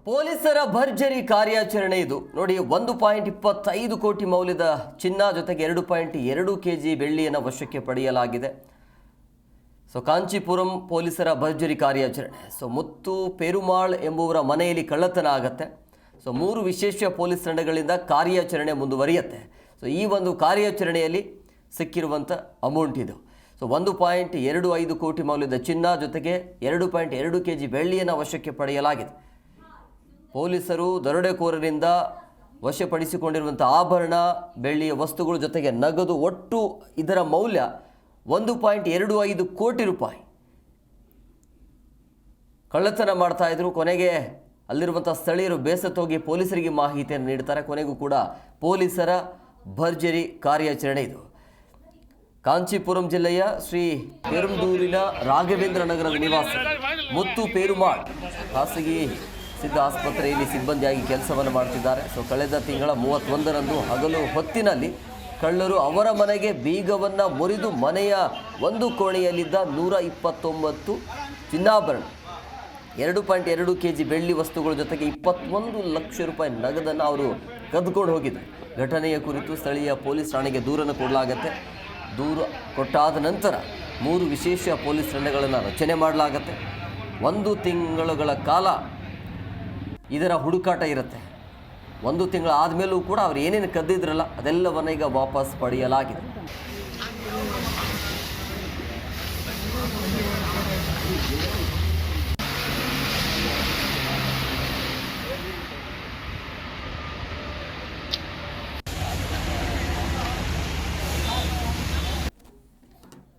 ಪೊಲೀಸರ ಭರ್ಜರಿ ಕಾರ್ಯಾಚರಣೆ ಇದು ನೋಡಿ. 1.25 ಕೋಟಿ ಮೌಲ್ಯದ ಚಿನ್ನ ಜೊತೆಗೆ 2.2 kg ಬೆಳ್ಳಿಯನ್ನು ವಶಕ್ಕೆ ಪಡೆಯಲಾಗಿದೆ. ಕಾಂಚೀಪುರಂ ಪೊಲೀಸರ ಭರ್ಜರಿ ಕಾರ್ಯಾಚರಣೆ. ಮುತ್ತು ಪೆರುಮಾಳ್ ಎಂಬುವರ ಮನೆಯಲ್ಲಿ ಕಳ್ಳತನ ಆಗತ್ತೆ. 3 ವಿಶೇಷ ಪೊಲೀಸ್ ತಂಡಗಳಿಂದ ಕಾರ್ಯಾಚರಣೆ ಮುಂದುವರಿಯುತ್ತೆ. ಈ ಒಂದು ಕಾರ್ಯಾಚರಣೆಯಲ್ಲಿ ಸಿಕ್ಕಿರುವಂಥ ಅಮೌಂಟ್ ಇದು. 1.25 ಕೋಟಿ ಮೌಲ್ಯದ ಚಿನ್ನ ಜೊತೆಗೆ 2.2 kg ಬೆಳ್ಳಿಯನ್ನು ವಶಕ್ಕೆ ಪಡೆಯಲಾಗಿದೆ. ಪೊಲೀಸರು ದರೋಡೆಕೋರರಿಂದ ವಶಪಡಿಸಿಕೊಂಡಿರುವಂಥ ಆಭರಣ, ಬೆಳ್ಳಿಯ ವಸ್ತುಗಳು ಜೊತೆಗೆ ನಗದು, ಒಟ್ಟು ಇದರ ಮೌಲ್ಯ 1.25 ಕೋಟಿ ರೂಪಾಯಿ ಕಳ್ಳತನ ಮಾಡ್ತಾ ಇದ್ರು. ಕೊನೆಗೆ ಅಲ್ಲಿರುವಂಥ ಸ್ಥಳೀಯರು ಬೇಸತ್ತೋಗಿ ಪೊಲೀಸರಿಗೆ ಮಾಹಿತಿಯನ್ನು ನೀಡ್ತಾರೆ. ಕೊನೆಗೂ ಕೂಡ ಪೊಲೀಸರ ಭರ್ಜರಿ ಕಾರ್ಯಾಚರಣೆ ಇದು. ಕಾಂಚೀಪುರಂ ಜಿಲ್ಲೆಯ ಶ್ರೀ ಪೆರುಂದೂರಿನ ರಾಘವೇಂದ್ರ ನಗರದ ನಿವಾಸಿ ಮುತ್ತು ಪೆರುಮಾಳ್ ಖಾಸಗಿ ಸಿದ್ಧ ಆಸ್ಪತ್ರೆಯಲ್ಲಿ ಸಿಬ್ಬಂದಿಯಾಗಿ ಕೆಲಸವನ್ನು ಮಾಡ್ತಿದ್ದಾರೆ. ಕಳೆದ ತಿಂಗಳ 31ರಂದು ಹಗಲು ಹೊತ್ತಿನಲ್ಲಿ ಕಳ್ಳರು ಅವರ ಮನೆಗೆ ಬೀಗವನ್ನು ಮುರಿದು ಮನೆಯ ಒಂದು ಕೋಣೆಯಲ್ಲಿದ್ದ 129 ಚಿನ್ನಾಭರಣ, 2.2 kg ಬೆಳ್ಳಿ ವಸ್ತುಗಳ ಜೊತೆಗೆ 21 ಲಕ್ಷ ರೂಪಾಯಿ ನಗದನ್ನು ಅವರು ಕದ್ದುಕೊಂಡು ಹೋಗಿದ್ದಾರೆ. ಘಟನೆಯ ಕುರಿತು ಸ್ಥಳೀಯ ಪೊಲೀಸ್ ಠಾಣೆಗೆ ದೂರನ್ನು ಕೊಡಲಾಗತ್ತೆ. ದೂರು ಕೊಟ್ಟಾದ ನಂತರ 3 ವಿಶೇಷ ಪೊಲೀಸ್ ತಂಡಗಳನ್ನು ರಚನೆ ಮಾಡಲಾಗತ್ತೆ. 1 ತಿಂಗಳುಗಳ ಕಾಲ ಇದರ ಹುಡುಕಾಟ ಇರುತ್ತೆ. 1 ತಿಂಗಳು ಆದಮೇಲೂ ಕೂಡ ಅವ್ರು ಏನೇನು ಕದ್ದಿದ್ರಲ್ಲ ಅದೆಲ್ಲವನ್ನ ಈಗ ವಾಪಸ್ ಪಡೆಯಲಾಗಿದೆ.